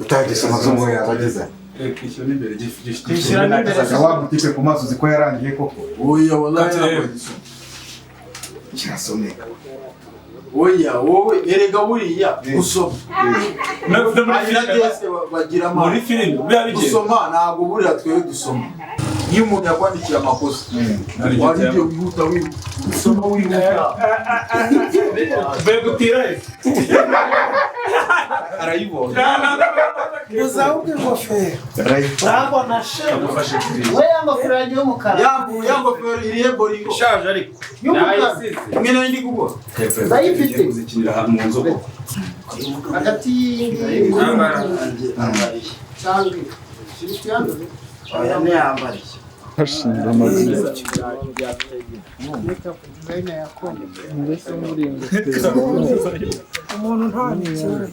utagisoma zo yabageza kishyura n'imbere kishyura n'imbere wa mutipe ku maso ziko yarangiye koko oya wallahi kirasomeka oya wowe erega buriya gusoma bagira muri filime biba bigiye gusoma ntabwo buriya twebwe dusoma iyo umuntu yakwandikira amakosa warigiye wihuta usoma wihuta begutira arayibona uzawuke ingofero urabona agufashe we y'ingofero yagiye umukara yangofero irihe boringo ishaje ariko y'umukara imwe nayo ndi kugura ndayifite kuzikinira ahantu mu nzoga hagati y'ingiyi cyangwa shifti yandu aya ne yambariye hashinga amazina umuntu nta n'ikintu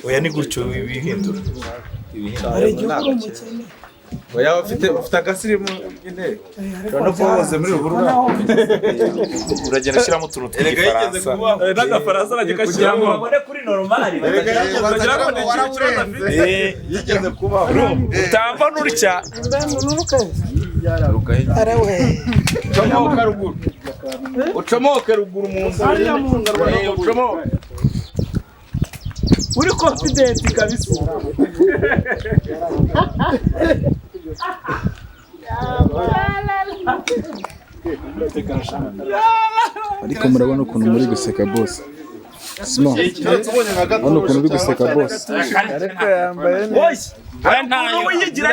oya ni gutyo ibihindura ari igihugu umukene oya ufite agasirimu nyine no kubahoze muri ruhurura uragenda ushyiramo utuntu tw'igifaransa n'agafaransa nagikashyira ngo babone kuri normal bagira ngo ni ikibazo afite yigeze kubaho utamba n'urya ucomoka ruguru ucomoke ruguru mu nzu ucomoke uri confident kabisa ariko murabona ukuntu muri guseka boss sima urabona ukuntu uri guseka boss ariko yambaye neza ntayo wiyigira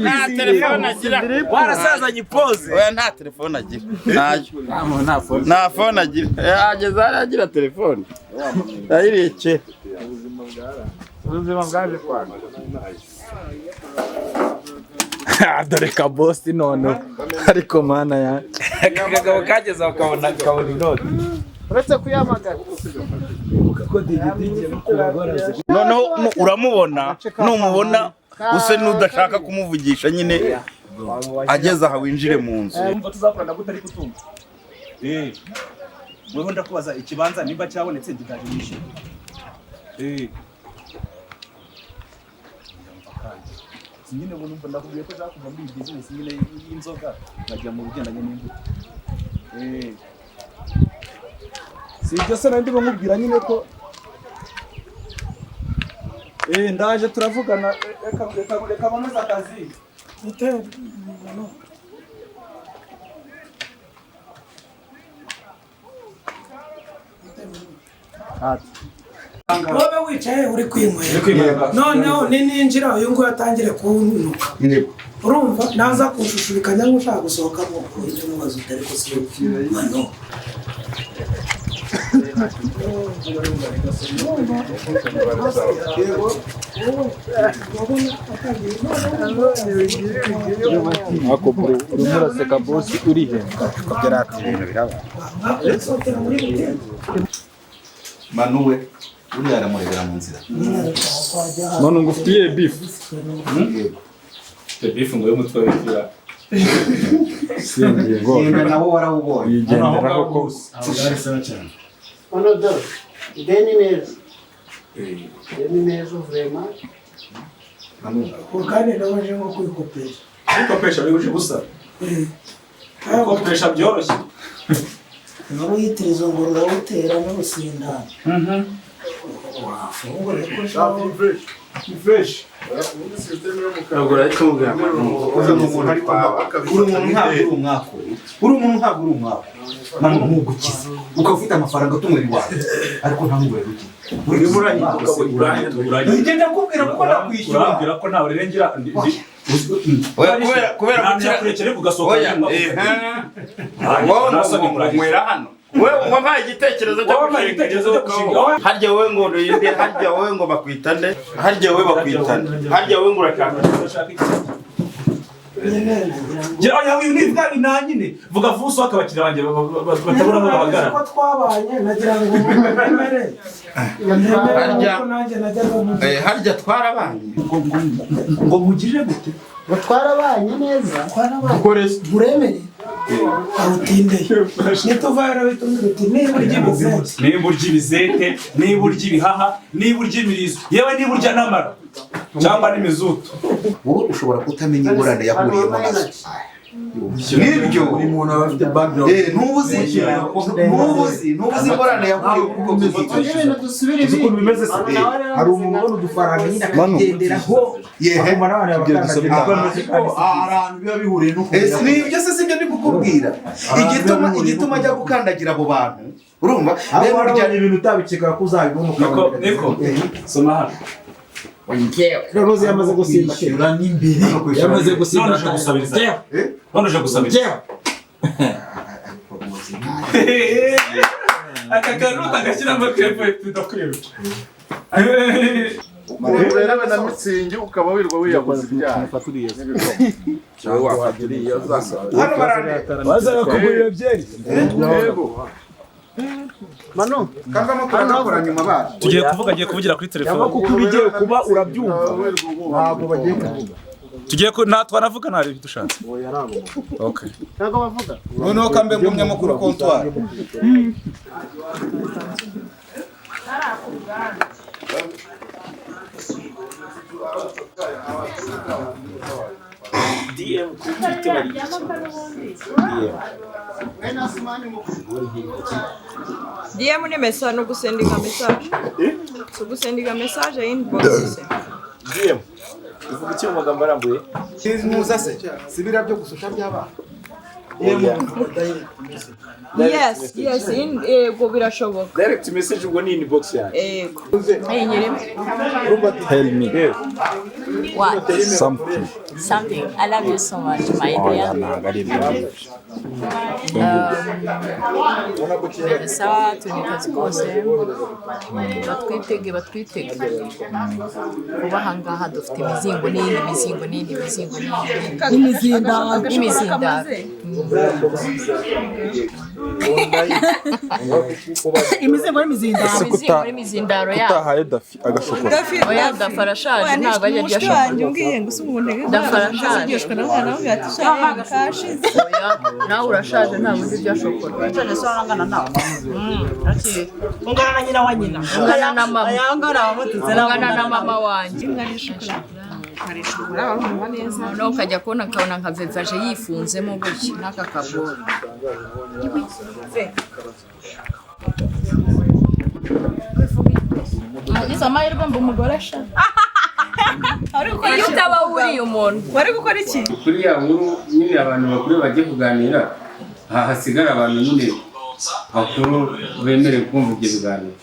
nta telefone agira warasazanye pose oya nta telefone agira nta phone agira yageze agira telefone ayireke ubuzima bwaje kwanga dore ka boss none ariko mana ya akagabo kageze akabona inoti uretse kuyamagana noneho uramubona numubona use n'udashaka kumuvugisha nyine ageze aha winjire mu nzu umva tuzakorana gute ariko utumva wewe ndakubaza ikibanza nimba cyabonetse gigaje nyinshi nyine ubu numva ndakubwiye ko zakuva muri business nyine y'inzoga nkajya mu bigendanye n'imbuto si ibyo se nandi bamubwira nyine ko ndaje turavugana reka bamaze akazi wowe wicaye uri kwinywera noneho ninjira uyu nguyu atangire kunuka urumva naza kunshushubikanya nk'ushaka gusohokamo ujye umubaza utari gusohoka hano ako bro urimo uraseka boss uri he kugera ku bintu biraba manuwe uri aramuregera mu nzira none ngufitiye beef beef ngo y'umutwe w'ifira singiye ngo nabo warawubonye yigenderaho ko hano do deni neza vrema ukane nabaje nko kwikopesha kwikopesha bihuje gusa kwikopesha byoroshye nabo yitirizo ngo urawutera n'urusindana wafungure ko shafi fresh ntabwo ariko ubwa uri umuntu ntabwo uri umwako mama nkugukiza ukafite amafaranga tumuri wawe ariko nta nubwo yaruki uri uranye ngenda kubwira ko nakwishyura urambwira ko ntawe rengera kubera kurekere kugasohoka mwera hano wewe wampaye igitekerezo cyo gushinga harya wowe ngo urinde harya wowe ngo bakwita nde harya wowe bakwita nde harya wowe ngo urashaka gira yawe univwa binanyine vuga vuso akabakira banje batabura no bahagara ko twabanye nagira ngo mumere harya twarabanye ngo mugije gute ngo twarabanye neza dukorese muremere awutindeye nituva yarabitubwira uti niba urya ibizete niba urya ibizete niba urya ibihaha niba urya imirizo yewe niba urya n'amara cyangwa n'imizutu wowe ushobora kutamenya ingorane yahuriyemo nazo nibyo buri muntu aba afite background ntubuzi ingorane yahuriyemo kuko uzi ukuntu bimeze se hari umuntu ubona udufaranga nyine akagenderaho yehe hari ahantu biba bihuriye no kugira nibyo se sibyo ndi kukubwira igituma ajya gukandagira abo bantu urumva rero urya ibintu utabikeka ko uzabibona niko soma hano Rozi yamaze gusimbukira n'imbere yamaze gusimbukira none gusabiriza none uje gusabiriza aka kantu tagashyiramo kepo tudakwiruka urebe na mitsingi ukaba wirwa wiyaguza ibyaha hano barane bazaga kugurira byeri yego Mano kavamo turakora nyuma baje agiye kuvugira kuri telefone kuko bigiye kuba urabyumva ntabwo bagiye kuvuga nta twanavuga nta bintu dushatse okay ntabwo bavuga noneho kambe ngumyamo kuri comptoir DM kuri Twitter DM ni message no gusendinga message. So gusendinga message inbox. DM uvuga iki mu magambo arambuye muza se sibira byo gususha by'abana Yes, go birashoboka. direct message ubwo ni inbox yanjye Ego. Nyirimo. Tell me What? something. Something. I love you so much, my dear. Sawa turi kazi kose batwitege kuba ahangaha dufite imizingo n'imizindaro n'imizindaro Utahaye Dafi agashokora. oya Dafi arashaje ntabwo ajya arya shokora Dafi arashaje oya nawe urashaje ntabwo uzi ibya shokora ungana na nyina wa nyina ungana na mama wanjye noneho ukajya kubona nka vevaje yifunzemo gutya n'aka kaboro nagize amahirwe mba umugore sha iyo utaba wuriye umuntu Wari gukora iki? kuri ya nkuru nyine abantu bakuru bagiye kuganira hasigara abantu nyine bakuru bemerewe kumva ibyo biganiro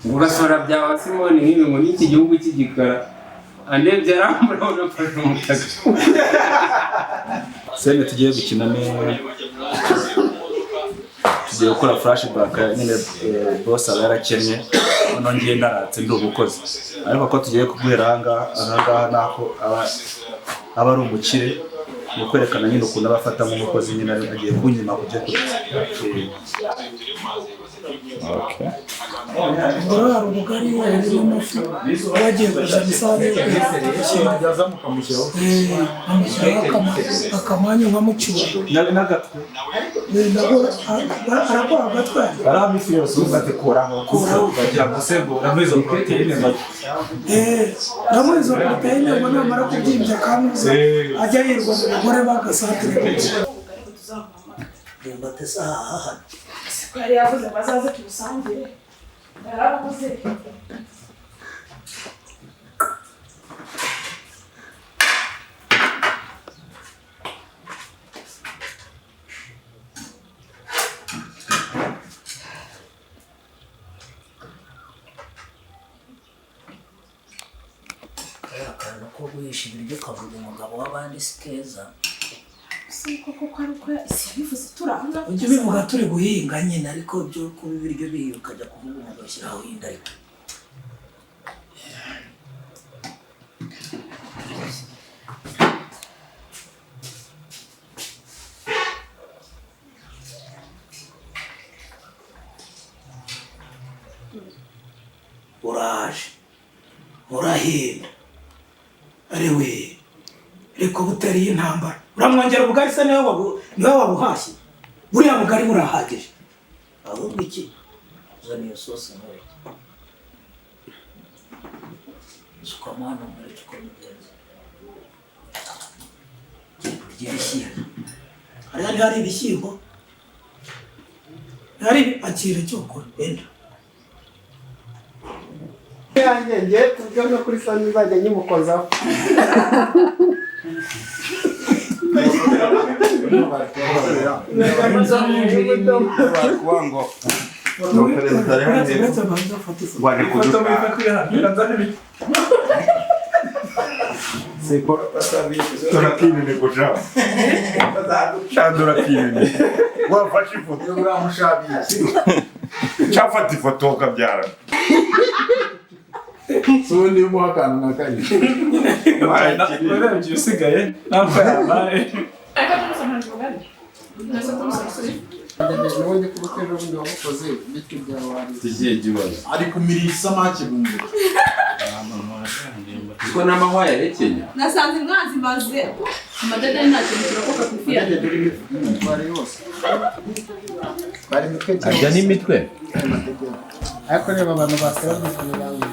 ugasora bya Simoni nk'ibi ngo n'iki gihugu cy'igikara andebye arambura unafashe umutaka sene tugiye gukina tugiye gukora flashback nyine boss aba yarakennye nongeye ndaratse ndi umukozi ariko ko tugiye kuguhera ahangaha nako aba ari umukire mu kwerekana nyine ukuntu abafata mu mukozi nyine agiye kunyima kujya Okay. ngoro hari ubugari harimo amafi bagiye kuzana isahani amushyiraho akamanyu nkamucyura n'agatwe arakora agatwe ari amafi yose uzatekuraho bagira ngo usembura muri izo proteine namuha izo poroteyine ngo namara kubyimbya kamuza ajya yirwa mu bagore bagasatire ndimbate saha yari yavuze ngo azaze tumusangire yaravuze akantu ko guhisha ibiryo ukavuga umugabo w'abandi si keza ujye ubivuga turi guhinga nyine ariko byo kuba ibiryo bihiye ukajya kuvuga umugabo ushyiraho yindi ariko uraje urahenda ari we reka butariye intambara uramwongera ubugari se niwe wabuhashye buriya bugari burahagije ahubwo iki uzana iyo sosi ntoya sukamo hano muri tukomeza ibishyimbo hari ibishyimbo hari akira cyo gukora enda yanjye ngiye kubyo no kuri sani nzajya nyimukozaho wafashe ifoto yo uramushabiye cyafata ifoto ukabyara Sundi umuhakana na kanye. Urebye usigaye ntabwo yabaye. Nabonye ko ubukeje ubundi wamukoze ibiti byawe wari tugiye kibazo ari kumirira isamake bumva. Ko n'amahwa yarekenya. Nasanze mwazi maze amadede nta kintu kirakoka ku ifi yanjye. bari yose bari mitwe Arya n'imitwe. ariko reba abantu basaba kugira ngo